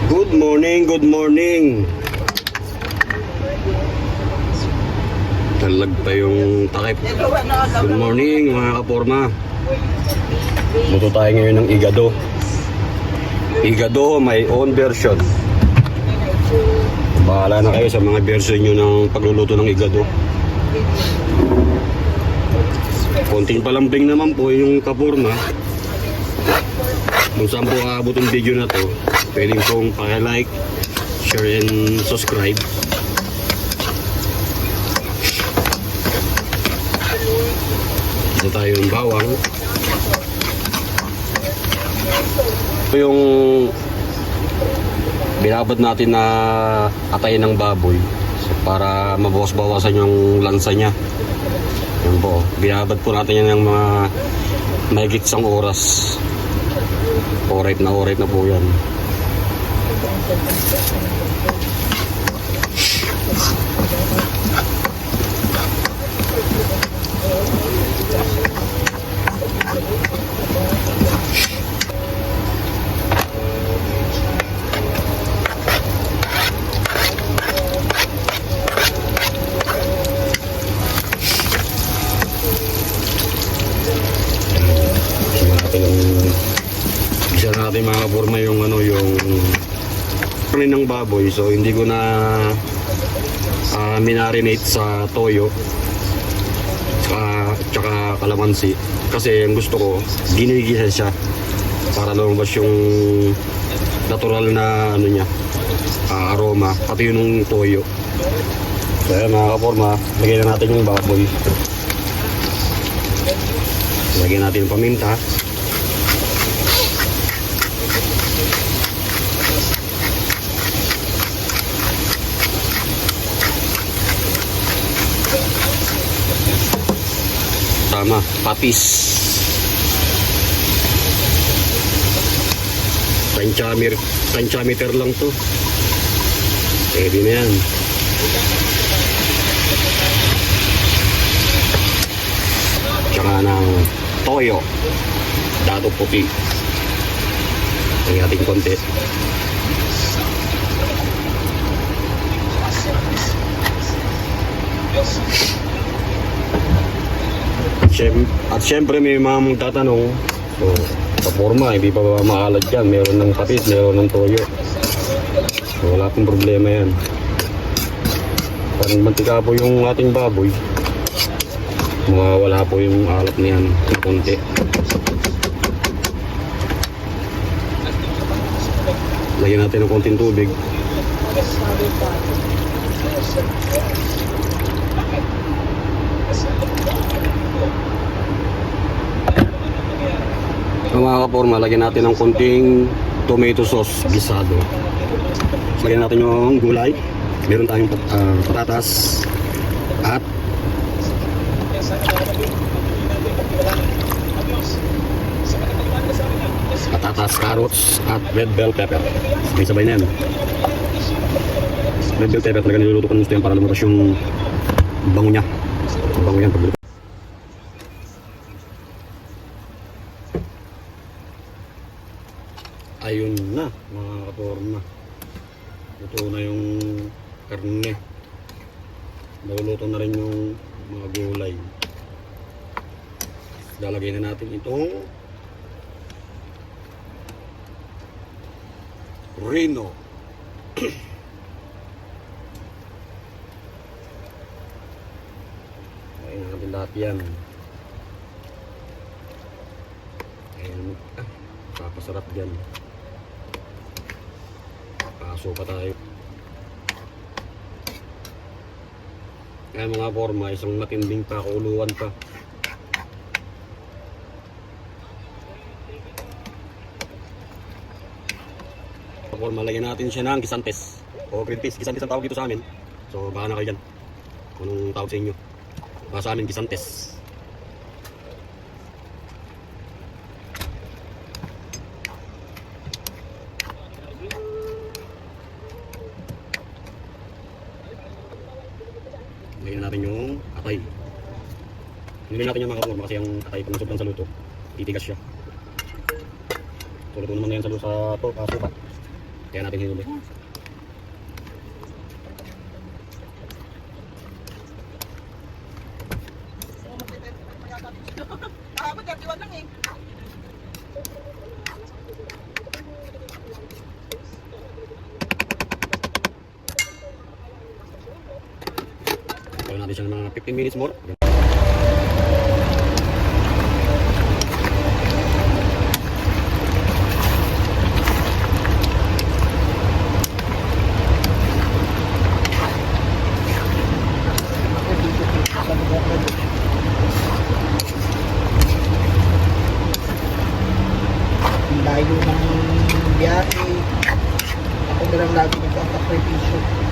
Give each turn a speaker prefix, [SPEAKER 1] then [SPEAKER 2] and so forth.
[SPEAKER 1] Good morning, good morning. Talag pa yung takip. Good morning mga kaporma. Luto tayo ngayon ng igado. Igado may own version. Bahala na kayo sa mga version nyo ng pagluluto ng igado. Konting palambing naman po yung kaporma. Kung saan po aabot yung video na to, pwedeng pong paki-like, share and subscribe. Ito tayo yung bawang. Ito yung binabad natin na atayin ng baboy para mabawas-bawasan yung lansa niya. Yan po, binabad po natin yan ng mga mahigit isang oras. Orit na po yan. Isa natin mga kaporma yung karne ng baboy, so hindi ko na minarinate sa toyo tsaka kalamansi kasi ang gusto ko ginigisa siya para lumabas yung natural na niya, aroma pati yung toyo. So ayan mga kaporma, lagyan na natin yung baboy, lagyan natin yung paminta. Tama, patis. Tansyameter lang to. Pwede na yan. Tsaka ng toyo. Dato puti. Ang ating konti. At syempre may mga magtatanong, so kaporma, hindi pa ba maalad yan? Meron ng patis, meron ng toyo. So wala pong problema yan. Parang mantika po yung ating baboy, mawawala po yung alat na yan ng konti. Lagyan natin ng konting tubig. Mga kaporma, lagyan natin ng konting tomato sauce gisado. Lagyan natin yung gulay. Meron tayong patatas at carrots at red bell pepper. Sabay-sabay na yan. Red bell pepper talaga niluluto ko ng gusto yan para lumabas yung bango niya. Bango yan pagluto. Ayun na mga kaporma, luto na yung karne, naluluto na rin yung mga gulay. Lalagay na natin itong Reno. Lagay na natin lahat yan. Ayun, papasarap dyan. Paso pa tayo. Kaya mga kaporma, isang matinding pakuluan pa. Kaporma, lagyan natin siya ng gisantes o green peas. Gisantes ang tawag dito sa amin. So baka na kayo dyan kung anong tawag sa inyo. Baka sa amin gisantes. Lagyan natin yung atay. Hindi natin yung mga kaporma kasi yung atay kung sobrang sa luto, titigas siya. So luto naman ngayon sa supa. Kaya natin hinuli.
[SPEAKER 2] Ako, 31 lang eh.
[SPEAKER 1] Kaya natin siya ng mga 15 minutes more.
[SPEAKER 2] Ang layo ng biyahe. Ako na lang lagi nagkakasakripisyo.